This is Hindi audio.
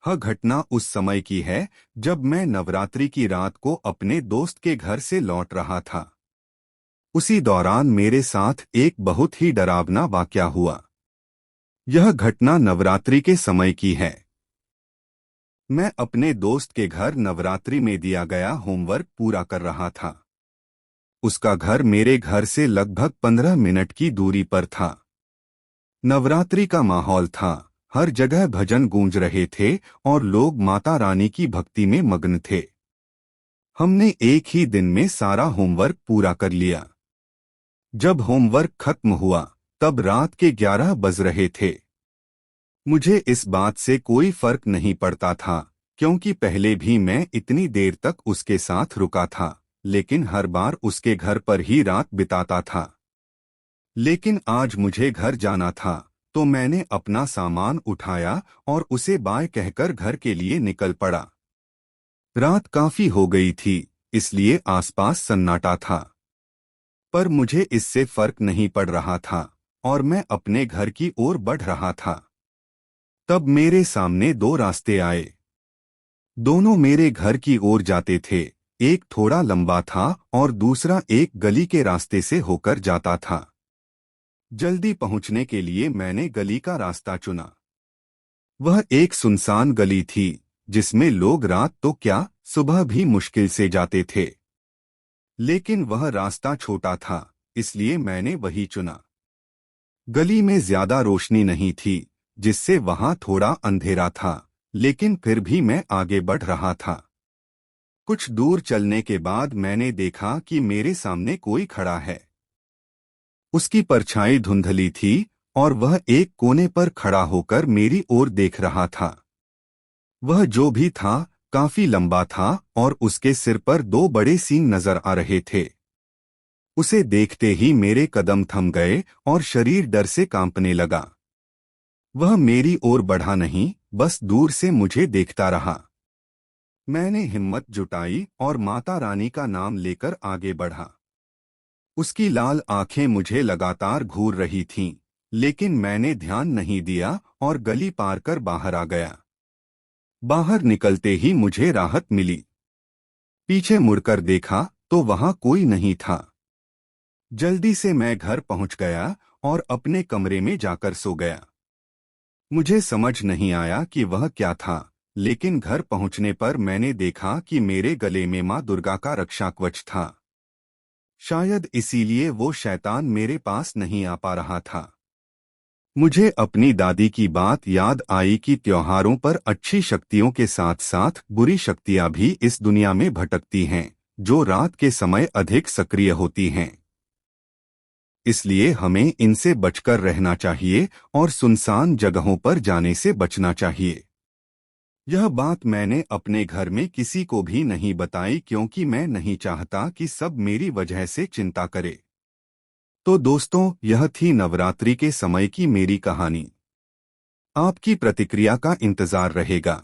यह घटना उस समय की है जब मैं नवरात्रि की रात को अपने दोस्त के घर से लौट रहा था। उसी दौरान मेरे साथ एक बहुत ही डरावना वाकया हुआ। यह घटना नवरात्रि के समय की है। मैं अपने दोस्त के घर नवरात्रि में दिया गया होमवर्क पूरा कर रहा था। उसका घर मेरे घर से लगभग 15 मिनट की दूरी पर था। नवरात्रि का माहौल था, हर जगह भजन गूंज रहे थे और लोग माता रानी की भक्ति में मग्न थे। हमने एक ही दिन में सारा होमवर्क पूरा कर लिया। जब होमवर्क खत्म हुआ तब रात के 11 बज रहे थे। मुझे इस बात से कोई फर्क नहीं पड़ता था, क्योंकि पहले भी मैं इतनी देर तक उसके साथ रुका था, लेकिन हर बार उसके घर पर ही रात बिताता था। लेकिन आज मुझे घर जाना था, तो मैंने अपना सामान उठाया और उसे बाय कहकर घर के लिए निकल पड़ा। रात काफी हो गई थी, इसलिए आसपास सन्नाटा था। पर मुझे इससे फर्क नहीं पड़ रहा था और मैं अपने घर की ओर बढ़ रहा था। तब मेरे सामने दो रास्ते आए। दोनों मेरे घर की ओर जाते थे। एक थोड़ा लंबा था और दूसरा एक गली के रास्ते से होकर जाता था। जल्दी पहुंचने के लिए मैंने गली का रास्ता चुना। वह एक सुनसान गली थी, जिसमें लोग रात तो क्या, सुबह भी मुश्किल से जाते थे। लेकिन वह रास्ता छोटा था, इसलिए मैंने वही चुना। गली में ज्यादा रोशनी नहीं थी, जिससे वहां थोड़ा अंधेरा था, लेकिन फिर भी मैं आगे बढ़ रहा था। कुछ दूर चलने के बाद मैंने देखा कि मेरे सामने कोई खड़ा है। उसकी परछाई धुंधली थी और वह एक कोने पर खड़ा होकर मेरी ओर देख रहा था। वह जो भी था, काफी लंबा था और उसके सिर पर दो बड़े सींग नजर आ रहे थे। उसे देखते ही मेरे कदम थम गए और शरीर डर से कांपने लगा। वह मेरी ओर बढ़ा नहीं, बस दूर से मुझे देखता रहा। मैंने हिम्मत जुटाई और माता रानी का नाम लेकर आगे बढ़ा। उसकी लाल आंखें मुझे लगातार घूर रही थीं, लेकिन मैंने ध्यान नहीं दिया और गली पार कर बाहर आ गया। बाहर निकलते ही मुझे राहत मिली। पीछे मुड़कर देखा तो वहां कोई नहीं था। जल्दी से मैं घर पहुंच गया और अपने कमरे में जाकर सो गया। मुझे समझ नहीं आया कि वह क्या था, लेकिन घर पहुंचने पर मैंने देखा कि मेरे गले में मां दुर्गा का रक्षा कवच था। शायद इसीलिए वो शैतान मेरे पास नहीं आ पा रहा था। मुझे अपनी दादी की बात याद आई कि त्योहारों पर अच्छी शक्तियों के साथ साथ बुरी शक्तियां भी इस दुनिया में भटकती हैं, जो रात के समय अधिक सक्रिय होती हैं। इसलिए हमें इनसे बचकर रहना चाहिए और सुनसान जगहों पर जाने से बचना चाहिए। यह बात मैंने अपने घर में किसी को भी नहीं बताई, क्योंकि मैं नहीं चाहता कि सब मेरी वजह से चिंता करे। तो दोस्तों, यह थी नवरात्रि के समय की मेरी कहानी। आपकी प्रतिक्रिया का इंतजार रहेगा।